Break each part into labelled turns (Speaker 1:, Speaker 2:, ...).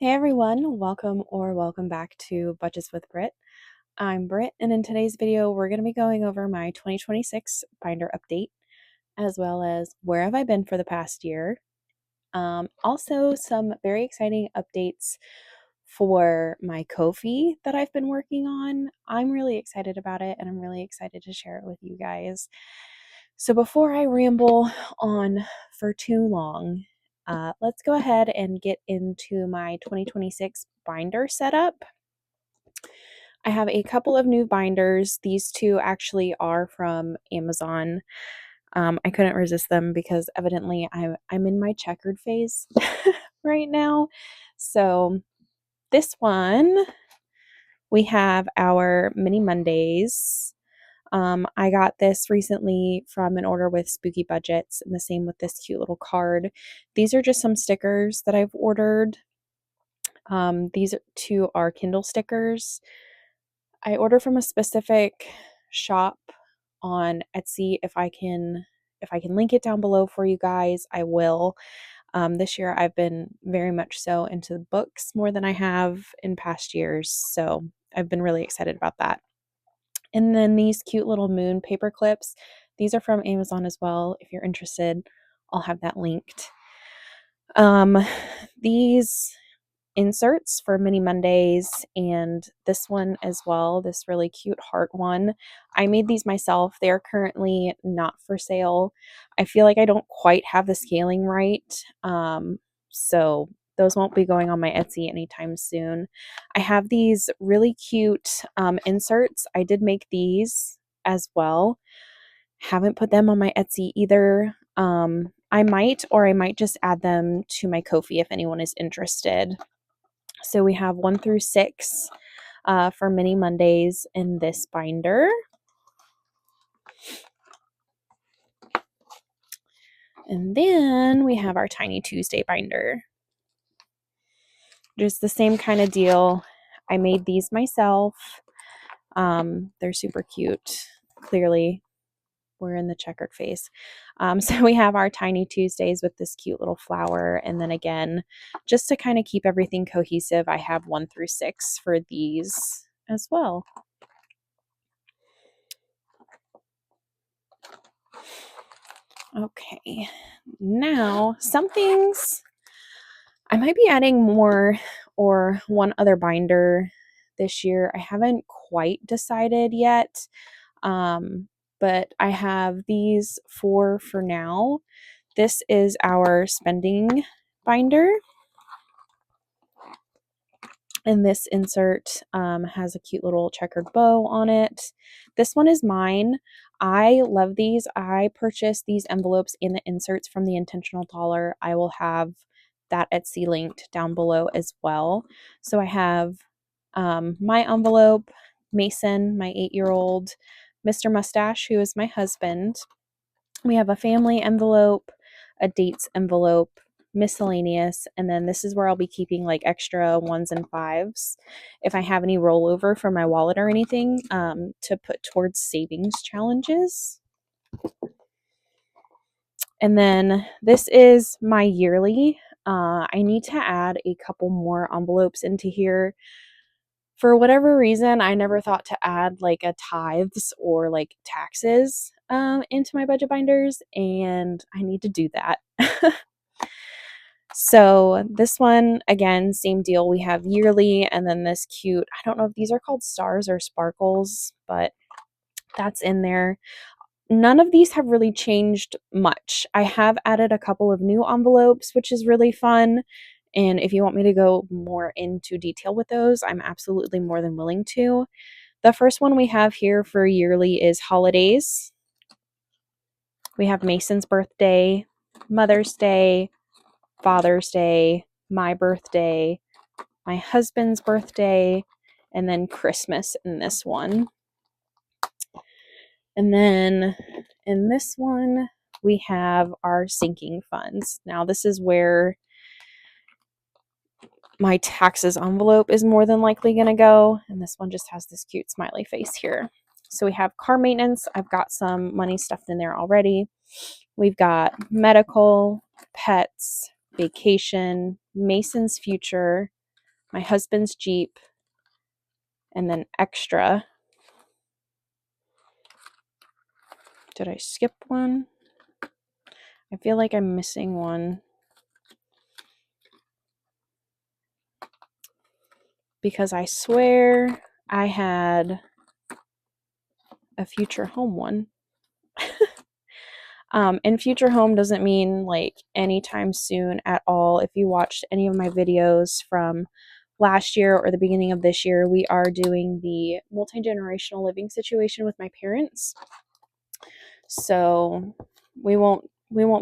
Speaker 1: Hey everyone, welcome back to Budgets with Britt. I'm Britt, and in today's video, we're going to be going over my 2026 binder update, as well as where have I been for the past year. Also, some very exciting updates for my Ko-fi that I've been working on. I'm really excited about it, and I'm really excited to share it with you guys. So before I ramble on for too long, let's go ahead and get into my 2026 binder setup. I have a couple of new binders. These two actually are from Amazon. I couldn't resist them because evidently I'm in my checkered phase right now. So this one, we have our Mini Mondays. I got this recently from an order with Spooky Budgets, and the same with this cute little card. These are just some stickers that I've ordered. These two are Kindle stickers. I order from a specific shop on Etsy. If I can link it down below for you guys, I will. This year I've been very much so into the books more than I have in past years, so I've been really excited about that. And then these cute little moon paper clips. These are from Amazon as well. If you're interested, I'll have that linked. These inserts for Mini Mondays and this one as well, this really cute heart one. I made these myself. They are currently not for sale. I feel like I don't quite have the scaling right. So those won't be going on my Etsy anytime soon. I have these really cute inserts. I did make these as well. Haven't put them on my Etsy either. I might just add them to my Ko-fi if anyone is interested. So we have 1 through 6 for Mini Mondays in this binder. And then we have our Tiny Tuesday binder. Just the same kind of deal. I made these myself. They're super cute. Clearly, we're in the checkered phase. So we have our Tiny Tuesdays with this cute little flower. And then again, just to kind of keep everything cohesive, I have 1 through 6 for these as well. Okay, now some things I might be adding more or one other binder this year. I haven't quite decided yet, but I have these 4 for now. This is our spending binder. And this insert has a cute little checkered bow on it. This one is mine. I love these. I purchased these envelopes and the inserts from the Intentional Dollar. I will have that Etsy linked down below as well. So I have my envelope, Mason, my 8-year-old, Mr. Mustache, who is my husband. We have a family envelope, a dates envelope, miscellaneous, and then this is where I'll be keeping like extra 1s and 5s if I have any rollover for my wallet or anything to put towards savings challenges. And then this is my yearly. I need to add a couple more envelopes into here. For whatever reason, I never thought to add like a tithes or like taxes into my budget binders, and I need to do that. So this one, again, same deal. We have yearly, and then this cute, I don't know if these are called stars or sparkles, but that's in there. None of these have really changed much. I have added a couple of new envelopes, which is really fun. And if you want me to go more into detail with those, I'm absolutely more than willing to. The first one we have here for yearly is holidays. We have Mason's birthday, Mother's Day, Father's Day, my birthday, my husband's birthday, and then Christmas in this one. And then in this one, we have our sinking funds. Now, this is where my taxes envelope is more than likely going to go. And this one just has this cute smiley face here. So we have car maintenance. I've got some money stuffed in there already. We've got medical, pets, vacation, Mason's future, my husband's Jeep, and then extra. Did I skip one? I feel like I'm missing one. Because I swear I had a future home one. And future home doesn't mean like anytime soon at all. If you watched any of my videos from last year or the beginning of this year, we are doing the multi-generational living situation with my parents. So we won't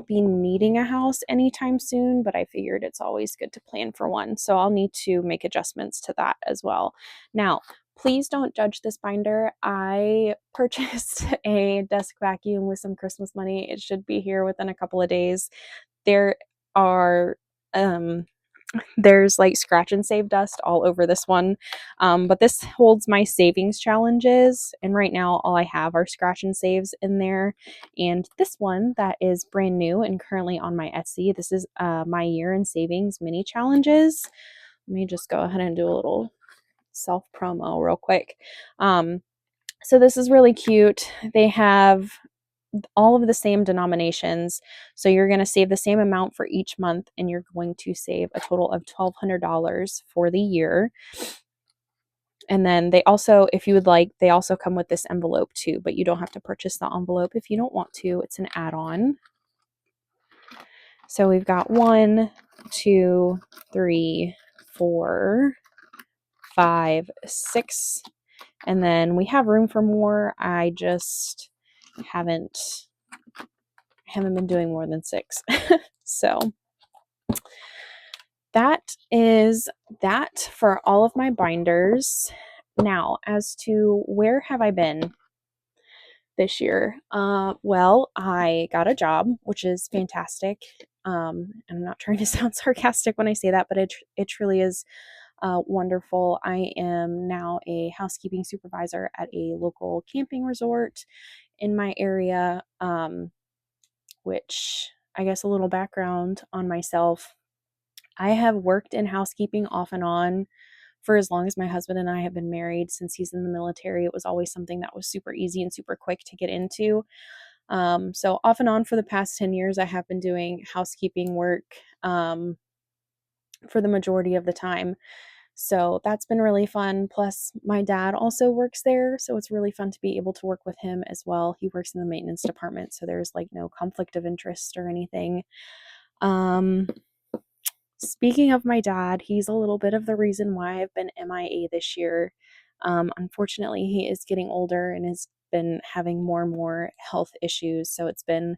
Speaker 1: be needing a house anytime soon, but I figured it's always good to plan for one. So I'll need to make adjustments to that as well. Now, please don't judge this binder. I purchased a desk vacuum with some Christmas money. It should be here within a couple of days. There are there's like scratch and save dust all over this one, but this holds my savings challenges, and right now all I have are scratch and saves in there. And this one that is brand new and currently on my Etsy, this is my year in savings mini challenges. Let me just go ahead and do a little self promo real quick. So this is really cute. They have all of the same denominations. So you're going to save the same amount for each month, and you're going to save a total of $1,200 for the year. And then they also, if you would like, they also come with this envelope too, but you don't have to purchase the envelope if you don't want to. It's an add-on. So we've got 1, 2, 3, 4, 5, 6, and then we have room for more. I just haven't been doing more than 6. So that is that for all of my binders. Now, as to where have I been this year? Well, I got a job, which is fantastic. I'm not trying to sound sarcastic when I say that, but it truly is wonderful. I am now a housekeeping supervisor at a local camping resort in my area, which I guess a little background on myself. I have worked in housekeeping off and on for as long as my husband and I have been married. Since he's in the military, it was always something that was super easy and super quick to get into. So off and on for the past 10 years, I have been doing housekeeping work for the majority of the time. So that's been really fun. Plus, my dad also works there, so it's really fun to be able to work with him as well. He works in the maintenance department, so there's like no conflict of interest or anything. Speaking of my dad, he's a little bit of the reason why I've been MIA this year. Unfortunately, he is getting older and has been having more and more health issues, so it's been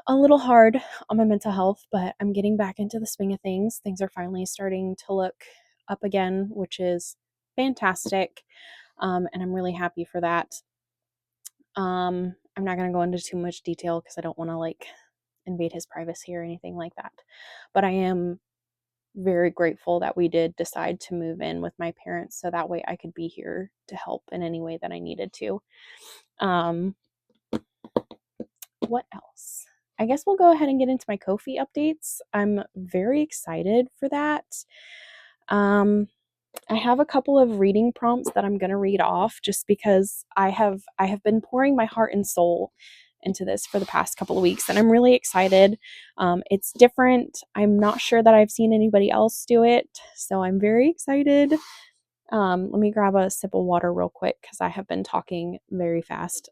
Speaker 1: a little hard on my mental health, but I'm getting back into the swing of things. Things are finally starting to look up again, which is fantastic, and I'm really happy for that. I'm not going to go into too much detail because I don't want to like invade his privacy or anything like that, but I am very grateful that we did decide to move in with my parents so that way I could be here to help in any way that I needed to. What else? I guess we'll go ahead and get into my Ko-fi updates. I'm very excited for that. I have a couple of reading prompts that I'm going to read off just because I have been pouring my heart and soul into this for the past couple of weeks, and I'm really excited. It's different. I'm not sure that I've seen anybody else do it, so I'm very excited. Let me grab a sip of water real quick because I have been talking very fast.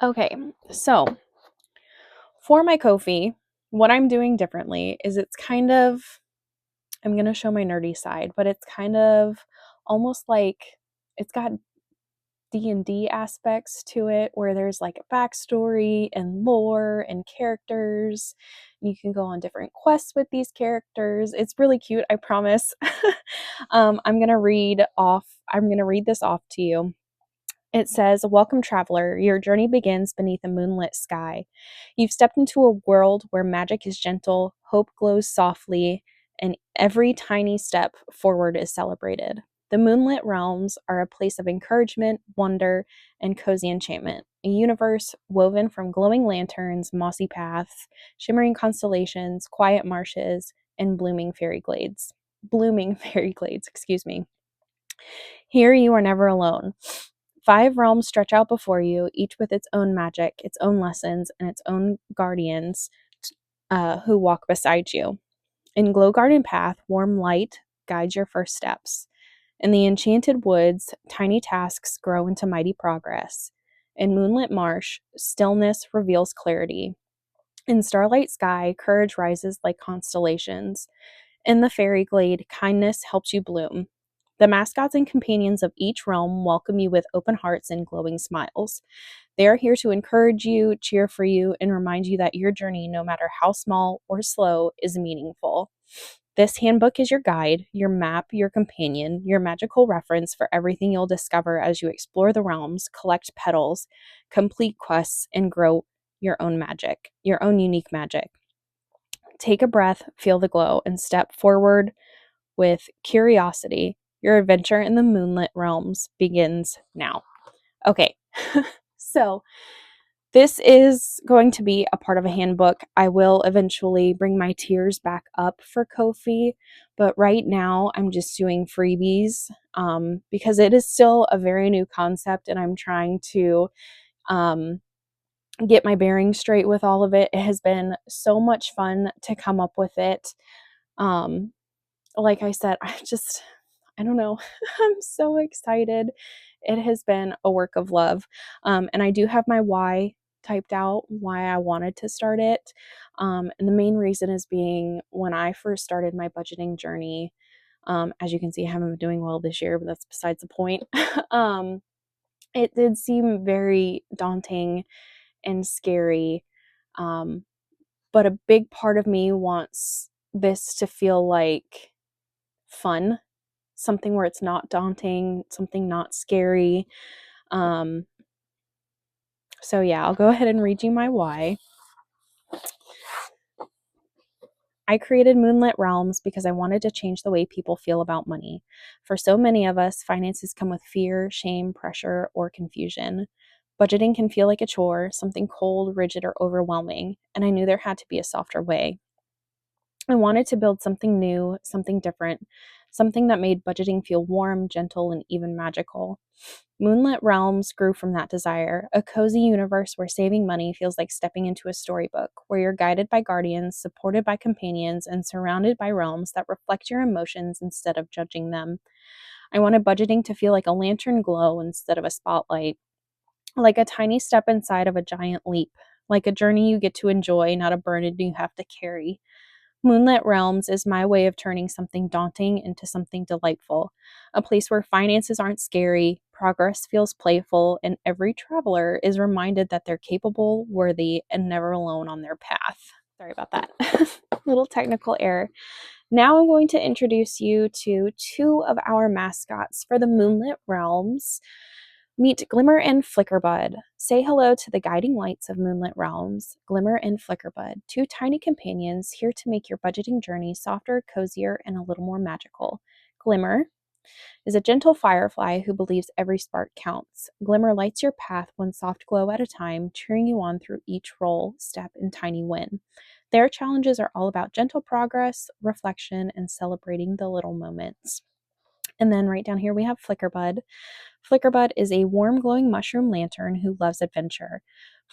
Speaker 1: Okay, so for my Ko-fi, what I'm doing differently is it's kind of, I'm going to show my nerdy side, but it's kind of almost like it's got D&D aspects to it where there's like a backstory and lore and characters. You can go on different quests with these characters. It's really cute, I promise. I'm going to read this off to you. It says, "Welcome, traveler. Your journey begins beneath a moonlit sky. You've stepped into a world where magic is gentle, hope glows softly, and every tiny step forward is celebrated. The moonlit realms are a place of encouragement, wonder, and cozy enchantment, a universe woven from glowing lanterns, mossy paths, shimmering constellations, quiet marshes, and blooming fairy glades. Excuse me. Here you are never alone. 5 realms stretch out before you, each with its own magic, its own lessons, and its own guardians who walk beside you. In Glow Garden Path, warm light guides your first steps. In the Enchanted Woods, tiny tasks grow into mighty progress. In Moonlit Marsh, stillness reveals clarity. In Starlight Sky, courage rises like constellations. In the Fairy Glade, kindness helps you bloom. The mascots and companions of each realm welcome you with open hearts and glowing smiles. They are here to encourage you, cheer for you, and remind you that your journey, no matter how small or slow, is meaningful. This handbook is your guide, your map, your companion, your magical reference for everything you'll discover as you explore the realms, collect petals, complete quests, and grow your own magic, your own unique magic. Take a breath, feel the glow, and step forward with curiosity. Your adventure in the moonlit realms begins now. Okay, so this is going to be a part of a handbook. I will eventually bring my tiers back up for Ko-fi, but right now I'm just doing freebies because it is still a very new concept and I'm trying to get my bearings straight with all of it. It has been so much fun to come up with it. Like I said, I don't know. I'm so excited. It has been a work of love. And I do have my why typed out, why I wanted to start it. And the main reason is being when I first started my budgeting journey, as you can see, I haven't been doing well this year, but that's besides the point. It did seem very daunting and scary. But a big part of me wants this to feel like fun, something where it's not daunting, something not scary. So yeah, I'll go ahead and read you my why. I created Moonlit Realms because I wanted to change the way people feel about money. For so many of us, finances come with fear, shame, pressure, or confusion. Budgeting can feel like a chore, something cold, rigid, or overwhelming, and I knew there had to be a softer way. I wanted to build something new, something different, something that made budgeting feel warm, gentle, and even magical. Moonlit Realms grew from that desire, a cozy universe where saving money feels like stepping into a storybook, where you're guided by guardians, supported by companions, and surrounded by realms that reflect your emotions instead of judging them. I wanted budgeting to feel like a lantern glow instead of a spotlight, like a tiny step inside of a giant leap, like a journey you get to enjoy, not a burden you have to carry. Moonlit Realms is my way of turning something daunting into something delightful, a place where finances aren't scary, progress feels playful, and every traveler is reminded that they're capable, worthy, and never alone on their path. Sorry about that. Little technical error. Now I'm going to introduce you to 2 of our mascots for the Moonlit Realms. Meet Glimmer and Flickerbud. Say hello to the guiding lights of Moonlit Realms, Glimmer and Flickerbud, 2 tiny companions here to make your budgeting journey softer, cozier, and a little more magical. Glimmer is a gentle firefly who believes every spark counts. Glimmer lights your path one soft glow at a time, cheering you on through each roll, step, and tiny win. Their challenges are all about gentle progress, reflection, and celebrating the little moments. And then right down here we have Flickerbud. Flickerbud is a warm, glowing mushroom lantern who loves adventure.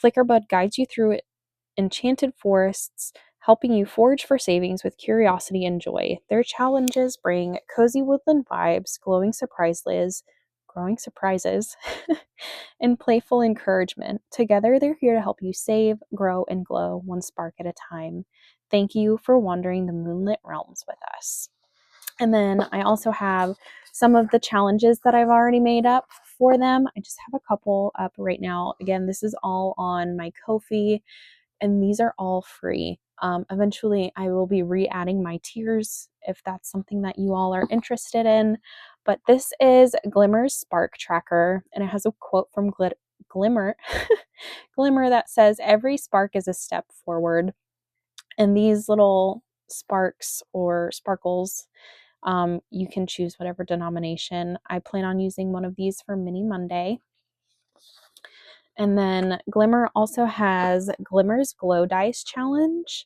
Speaker 1: Flickerbud guides you through enchanted forests, helping you forage for savings with curiosity and joy. Their challenges bring cozy woodland vibes, growing surprises, and playful encouragement. Together, they're here to help you save, grow, and glow one spark at a time. Thank you for wandering the Moonlit Realms with us. And then I also have some of the challenges that I've already made up for them. I just have a couple up right now. Again, this is all on my Ko-fi, and these are all free. Eventually, I will be re-adding my tiers if that's something that you all are interested in. But this is Glimmer's Spark Tracker, and it has a quote from Glimmer, Glimmer that says, "Every spark is a step forward." And these little sparks or sparkles You can choose whatever denomination. I plan on using one of these for Mini Monday. And then Glimmer also has Glimmer's Glow Dice Challenge.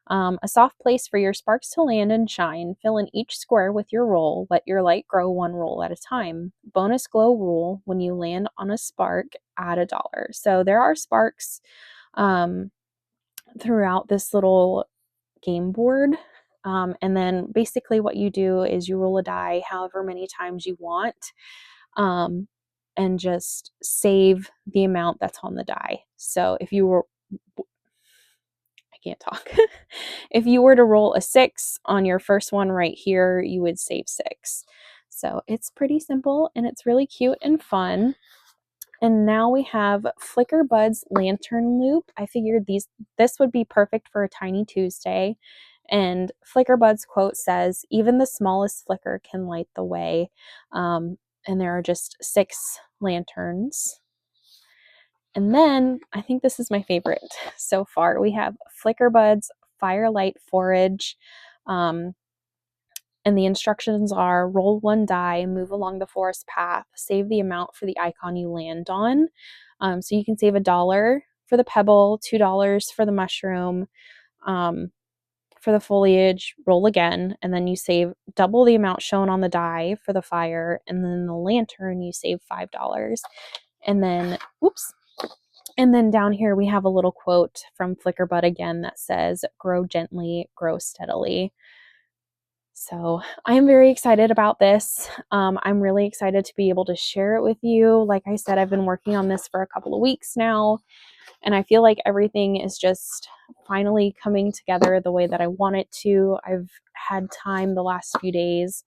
Speaker 1: A soft place for your sparks to land and shine. Fill in each square with your roll. Let your light grow one roll at a time. Bonus glow rule: when you land on a spark, add $1. So there are sparks throughout this little game board. And then basically what you do is you roll a die however many times you want, and just save the amount that's on the die. So if you were, I can't talk. If you were to roll a 6 on your first one right here, you would save 6. So it's pretty simple and it's really cute and fun. And now we have Flicker Bud's Lantern Loop. I figured this would be perfect for a Tiny Tuesday. And Flicker Bud's quote says, "Even the smallest flicker can light the way." And there are just 6 lanterns. And then I think this is my favorite so far. We have Flicker Bud's Firelight Forage. And the instructions are: roll 1 die, move along the forest path, save the amount for the icon you land on. So you can save $1 for the pebble, $2 for the mushroom. For the foliage, roll again, and then you save double the amount shown on the die for the fire, and then the lantern you save $5. And then, whoops. And then down here we have a little quote from Flickerbud again that says, "Grow gently, grow steadily." So I am very excited about this. I'm really excited to be able to share it with you. Like I said, I've been working on this for a couple of weeks now, and I feel like everything is just finally coming together the way that I want it to. I've had time the last few days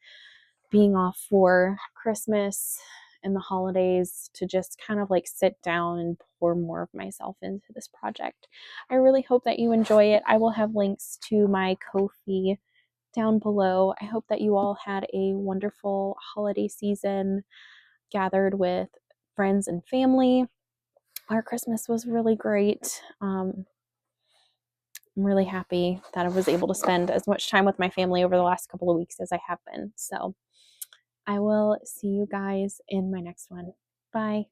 Speaker 1: being off for Christmas and the holidays to just kind of like sit down and pour more of myself into this project. I really hope that you enjoy it. I will have links to my Ko-fi down below. I hope that you all had a wonderful holiday season, gathered with friends and family. Our Christmas was really great. I'm really happy that I was able to spend as much time with my family over the last couple of weeks as I have been. So I will see you guys in my next one. Bye.